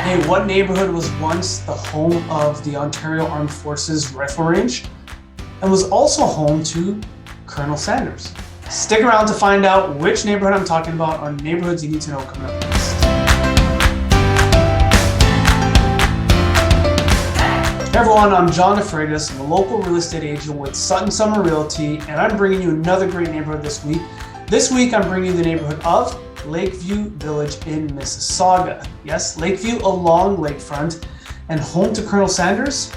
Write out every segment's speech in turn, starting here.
Hey, what neighborhood was once the home of the Ontario Armed Forces Rifle Range and was also home to Colonel Sanders? Stick around to find out which neighborhood I'm talking about on Neighborhoods You Need to Know coming up next. Hey everyone, I'm John DeFreitas. I'm a local real estate agent with Sutton Summer Realty, and I'm bringing you another great neighborhood this week. This week, I'm bringing you the neighborhood of Lakeview Village in Mississauga. Yes, Lakeview along lakefront and home to Colonel Sanders.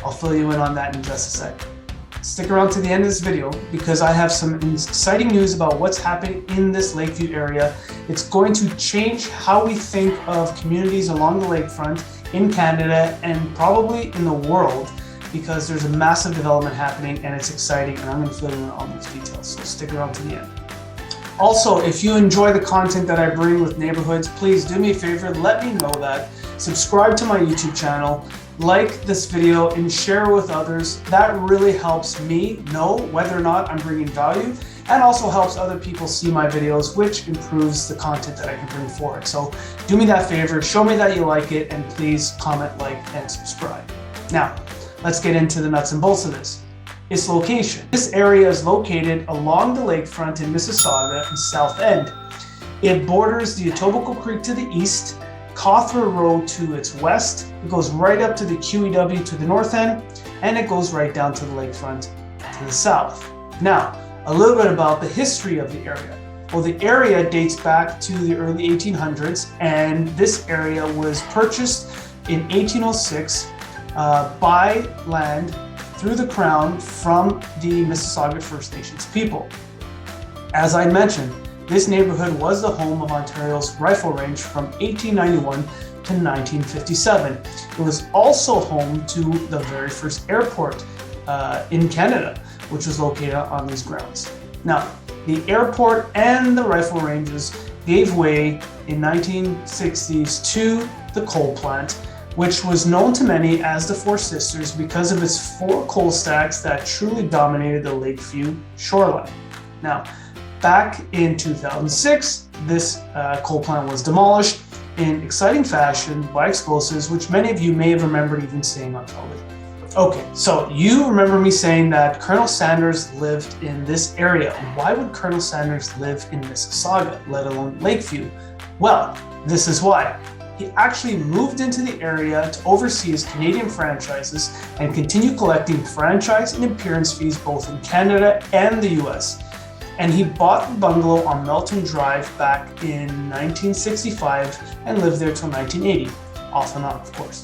I'll fill you in on that in just a sec. Stick around to the end of this video because I have some exciting news about what's happening in this Lakeview area. It's going to change how we think of communities along the lakefront in Canada and probably in the world, because there's a massive development happening and it's exciting, and I'm going to fill you in on those details. So stick around to the end. Also, if you enjoy the content that I bring with Neighborhoods, please do me a favor, let me know that. Subscribe to my YouTube channel, like this video, and share with others. That really helps me know whether or not I'm bringing value, and also helps other people see my videos, which improves the content that I can bring forward. So do me that favor, show me that you like it, and please comment, like, and subscribe. Now, let's get into the nuts and bolts of this. Its location. This area is located along the lakefront in Mississauga and South End. It borders the Etobicoke Creek to the east, Cawthra Road to its west. It goes right up to the QEW to the north end, and it goes right down to the lakefront to the south. Now, a little bit about the history of the area. Well, the area dates back to the early 1800s, and this area was purchased in 1806 by land through the Crown from the Mississauga First Nations people. As I mentioned, this neighborhood was the home of Ontario's rifle range from 1891 to 1957. It was also home to the very first airport in Canada, which was located on these grounds. Now, the airport and the rifle ranges gave way in 1960s to the coal plant, which was known to many as the Four Sisters because of its 4 coal stacks that truly dominated the Lakeview shoreline. Now, back in 2006, this coal plant was demolished in exciting fashion by explosives, which many of you may have remembered even seeing on television. Okay, so you remember me saying that Colonel Sanders lived in this area. Why would Colonel Sanders live in Mississauga, let alone Lakeview? Well, this is why. He actually moved into the area to oversee his Canadian franchises and continue collecting franchise and appearance fees both in Canada and the US. And he bought the bungalow on Melton Drive back in 1965 and lived there till 1980, off and on, of course.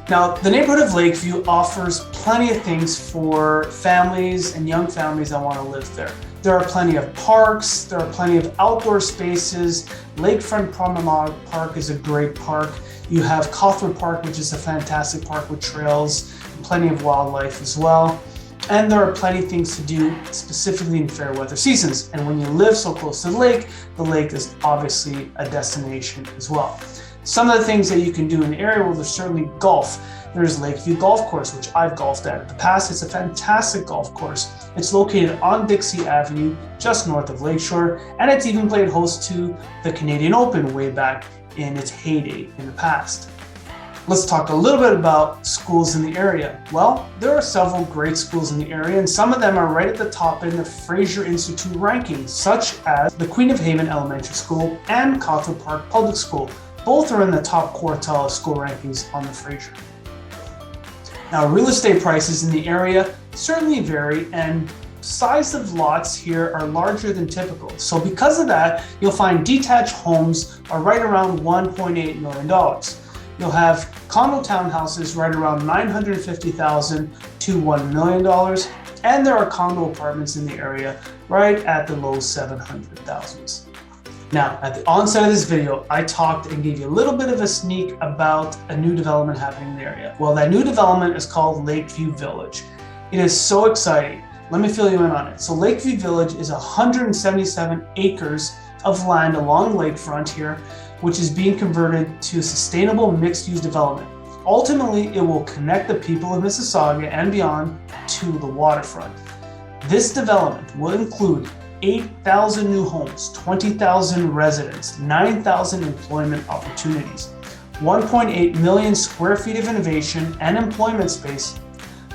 Now, the neighborhood of Lakeview offers plenty of things for families and young families that want to live there. There are plenty of parks, there are plenty of outdoor spaces. Lakefront Promenade Park is a great park. You have Cawthra Park, which is a fantastic park with trails, plenty of wildlife as well. And there are plenty of things to do, specifically in fair weather seasons. And when you live so close to the lake is obviously a destination as well. Some of the things that you can do in the area, well, there's certainly golf. There's Lakeview Golf Course, which I've golfed at in the past. It's a fantastic golf course. It's located on Dixie Avenue, just north of Lakeshore, and it's even played host to the Canadian Open way back in its heyday in the past. Let's talk a little bit about schools in the area. Well, there are several great schools in the area, and some of them are right at the top in the Fraser Institute rankings, such as the Queen of Haven Elementary School and Cawthra Park Public School. Both are in the top quartile of school rankings on the Fraser. Now, real estate prices in the area certainly vary, and size of lots here are larger than typical. So because of that, you'll find detached homes are right around $1.8 million. You'll have condo townhouses right around $950,000 to $1 million, and there are condo apartments in the area right at the low $700,000s. Now, at the onset of this video, I talked and gave you a little bit of a sneak about a new development happening in the area. Well, that new development is called Lakeview Village. It is so exciting. Let me fill you in on it. So Lakeview Village is 177 acres of land along the lakefront here, which is being converted to sustainable mixed-use development. Ultimately, it will connect the people of Mississauga and beyond to the waterfront. This development will include 8,000 new homes, 20,000 residents, 9,000 employment opportunities. 1.8 million square feet of innovation and employment space,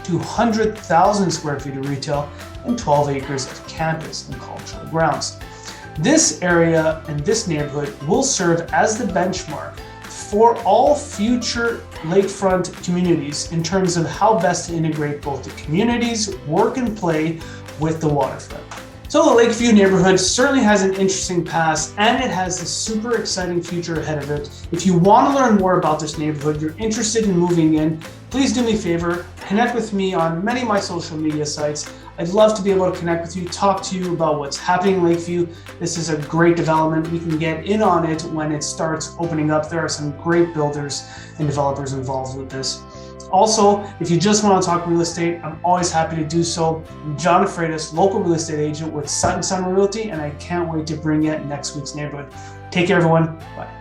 200,000 square feet of retail, and 12 acres of campus and cultural grounds. This area and this neighborhood will serve as the benchmark for all future lakefront communities in terms of how best to integrate both the community's work and play with the waterfront. So the Lakeview neighborhood certainly has an interesting past, and it has a super exciting future ahead of it. If you want to learn more about this neighborhood, you're interested in moving in, please do me a favor, connect with me on many of my social media sites. I'd love to be able to connect with you, talk to you about what's happening in Lakeview. This is a great development. We can get in on it when it starts opening up. There are some great builders and developers involved with this. Also, if you just want to talk real estate, I'm always happy to do so. I'm John Freitas, local real estate agent with Sutton Summer Realty, and I can't wait to bring you next week's neighborhood. Take care, everyone. Bye.